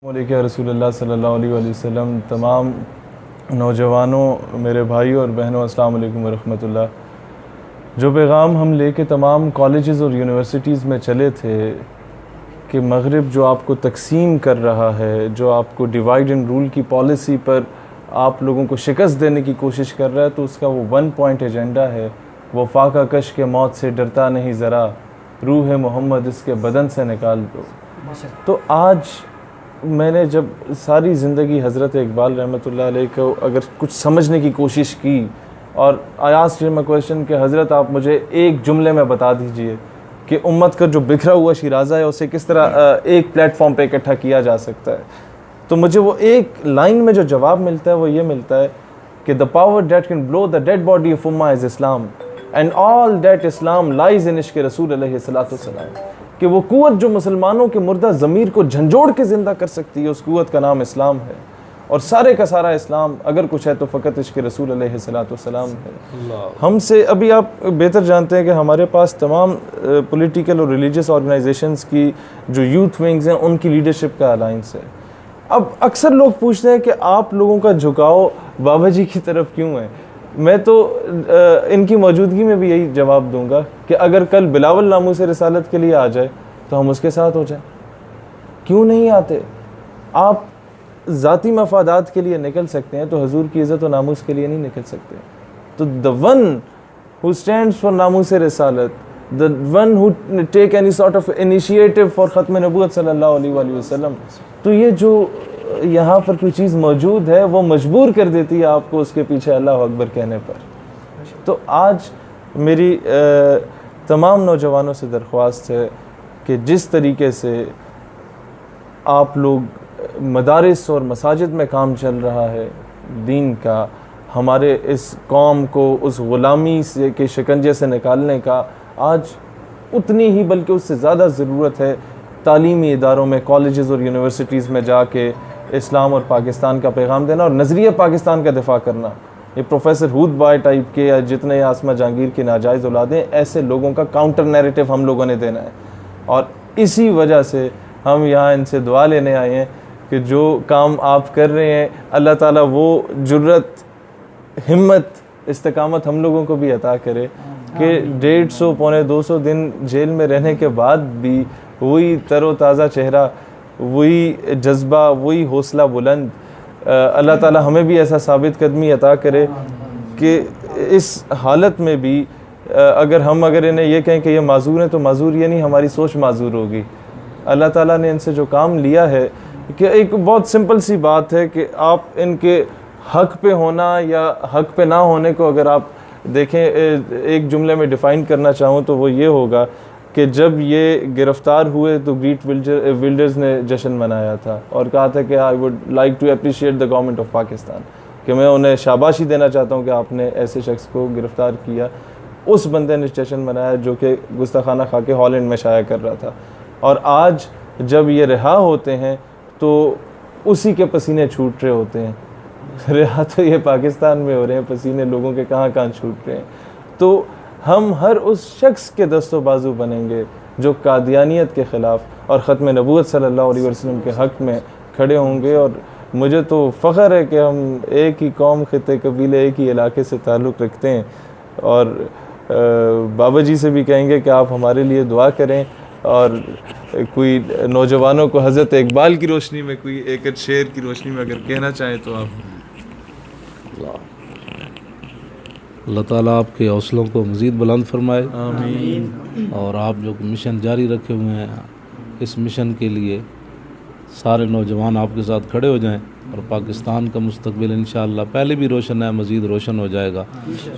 علیہ رسول اللہ صلی اللہ علیہ وآلہ وسلم، تمام نوجوانوں، میرے بھائیوں اور بہنوں، السلام علیکم ورحمۃ اللہ۔ جو پیغام ہم لے کے تمام کالجز اور یونیورسٹیز میں چلے تھے کہ مغرب جو آپ کو تقسیم کر رہا ہے، جو آپ کو ڈیوائیڈ اینڈ رول کی پالیسی پر آپ لوگوں کو شکست دینے کی کوشش کر رہا ہے، تو اس کا وہ 1 پوائنٹ ایجنڈا ہے، وہ فاقہ کش کے موت سے ڈرتا نہیں ذرا، روح محمد اس کے بدن سے نکال دو۔ تو آج میں نے جب ساری زندگی حضرت اقبال رحمۃ اللہ علیہ کو اگر کچھ سمجھنے کی کوشش کی، اور آیاز میں کویشچن کہ حضرت آپ مجھے ایک جملے میں بتا دیجئے کہ امت کا جو بکھرا ہوا شیرازہ ہے اسے کس طرح ایک پلیٹ فارم پہ اکٹھا کیا جا سکتا ہے، تو مجھے وہ ایک لائن میں جو جواب ملتا ہے وہ یہ ملتا ہے کہ the power that can blow the dead body of Ummah is Islam and all that Islam lies in عشق رسول علیہ الصلوۃ والسلام، کہ وہ قوت جو مسلمانوں کے مردہ ضمیر کو جھنجھوڑ کے زندہ کر سکتی ہے، اس قوت کا نام اسلام ہے، اور سارے کا سارا اسلام اگر کچھ ہے تو فقط عشق رسول علیہ الصلوۃ والسلام ہے۔ ہم سے ابھی آپ بہتر جانتے ہیں کہ ہمارے پاس تمام پولیٹیکل اور ریلیجیس آرگنائزیشنز کی جو یوتھ ونگز ہیں ان کی لیڈرشپ کا الائنس ہے۔ اب اکثر لوگ پوچھتے ہیں کہ آپ لوگوں کا جھکاؤ بابا جی کی طرف کیوں ہے؟ میں تو ان کی موجودگی میں بھی یہی جواب دوں گا کہ اگر کل بلاول ناموس رسالت کے لیے آ جائے تو ہم اس کے ساتھ ہو جائیں، کیوں نہیں آتے؟ آپ ذاتی مفادات کے لیے نکل سکتے ہیں تو حضور کی عزت و ناموس کے لیے نہیں نکل سکتے۔ تو the one who stands for ناموس رسالت، the one who take any sort of initiative for ختم نبوت صلی اللہ علیہ وآلہ وسلم، تو یہ جو یہاں پر کوئی چیز موجود ہے وہ مجبور کر دیتی ہے آپ کو اس کے پیچھے اللہ اکبر کہنے پر۔ تو آج میری تمام نوجوانوں سے درخواست ہے کہ جس طریقے سے آپ لوگ مدارس اور مساجد میں کام چل رہا ہے دین کا، ہمارے اس قوم کو اس غلامی سے کے شکنجے سے نکالنے کا، آج اتنی ہی بلکہ اس سے زیادہ ضرورت ہے تعلیمی اداروں میں، کالجز اور یونیورسٹیز میں جا کے اسلام اور پاکستان کا پیغام دینا اور نظریہ پاکستان کا دفاع کرنا۔ یہ پروفیسر ہود بائے ٹائپ کے یا جتنے آسمہ جہانگیر کے ناجائز اولادیں، ایسے لوگوں کا کاؤنٹر نیریٹو ہم لوگوں نے دینا ہے، اور اسی وجہ سے ہم یہاں ان سے دعا لینے آئے ہیں کہ جو کام آپ کر رہے ہیں اللہ تعالیٰ وہ جرت، ہمت، استقامت ہم لوگوں کو بھی عطا کرے کہ 150 پونے 200 دن جیل میں رہنے کے بعد بھی وہی تر و تازہ چہرہ، وہی جذبہ، وہی حوصلہ بلند، اللہ تعالیٰ ہمیں بھی ایسا ثابت قدمی عطا کرے کہ اس حالت میں بھی اگر انہیں یہ کہیں کہ یہ معذور ہیں تو معذور یہ نہیں، ہماری سوچ معذور ہوگی۔ اللہ تعالیٰ نے ان سے جو کام لیا ہے کہ ایک بہت سمپل سی بات ہے کہ آپ ان کے حق پہ ہونا یا حق پہ نہ ہونے کو اگر آپ دیکھیں، ایک جملے میں ڈیفائن کرنا چاہوں تو وہ یہ ہوگا کہ جب یہ گرفتار ہوئے تو گریٹ ولڈرز نے جشن منایا تھا اور کہا تھا کہ I would like to appreciate the government of Pakistan, کہ میں انہیں شاباشی دینا چاہتا ہوں کہ آپ نے ایسے شخص کو گرفتار کیا۔ اس بندے نے جشن منایا جو کہ گستاخانہ خاکے ہالینڈ میں شائع کر رہا تھا، اور آج جب یہ رہا ہوتے ہیں تو اسی کے پسینے چھوٹ رہے ہوتے ہیں۔ رہا تو یہ پاکستان میں ہو رہے ہیں، پسینے لوگوں کے کہاں کہاں چھوٹ رہے ہیں۔ تو ہم ہر اس شخص کے دست و بازو بنیں گے جو قادیانیت کے خلاف اور ختم نبوت صلی اللہ علیہ وسلم کے حق میں کھڑے ہوں گے، اور مجھے تو فخر ہے کہ ہم ایک ہی قوم، خطے، قبیلے، ایک ہی علاقے سے تعلق رکھتے ہیں، اور بابا جی سے بھی کہیں گے کہ آپ ہمارے لیے دعا کریں، اور کوئی نوجوانوں کو حضرت اقبال کی روشنی میں کوئی ایک شعر کی روشنی میں اگر کہنا چاہیں تو آپ۔ اللہ تعالیٰ آپ کے حوصلوں کو مزید بلند فرمائے، آمین۔ اور آپ جو مشن جاری رکھے ہوئے ہیں اس مشن کے لیے سارے نوجوان آپ کے ساتھ کھڑے ہو جائیں، اور پاکستان کا مستقبل انشاءاللہ پہلے بھی روشن ہے، مزید روشن ہو جائے گا۔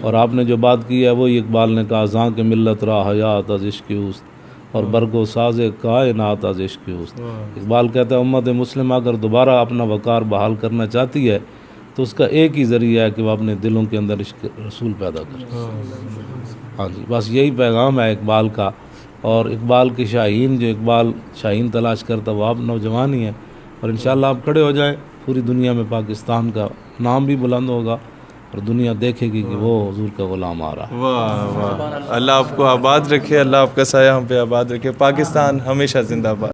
اور آپ نے جو بات کی ہے وہی اقبال نے کہا، زاں کے ملت را حیات از عشق اوست اور برگو ساز کائنات از عشق اوست۔ اقبال کہتا ہے امت مسلمہ اگر دوبارہ اپنا وقار بحال کرنا چاہتی ہے تو اس کا ایک ہی ذریعہ ہے کہ وہ اپنے دلوں کے اندر عشق رسول پیدا کرے۔ ہاں جی، بس یہی پیغام ہے اقبال کا، اور اقبال کے شاہین، جو اقبال شاہین تلاش کرتا وہ آپ نوجوان ہی ہیں، اور انشاءاللہ آپ کھڑے ہو جائیں، پوری دنیا میں پاکستان کا نام بھی بلند ہوگا اور دنیا دیکھے گی کہ وہ حضور کا غلام آ رہا ہے۔ واہ واہ، اللہ آپ کو آباد رکھے، اللہ آپ کا سایہ ہم پہ آباد رکھے، پاکستان ہمیشہ زندہ باد۔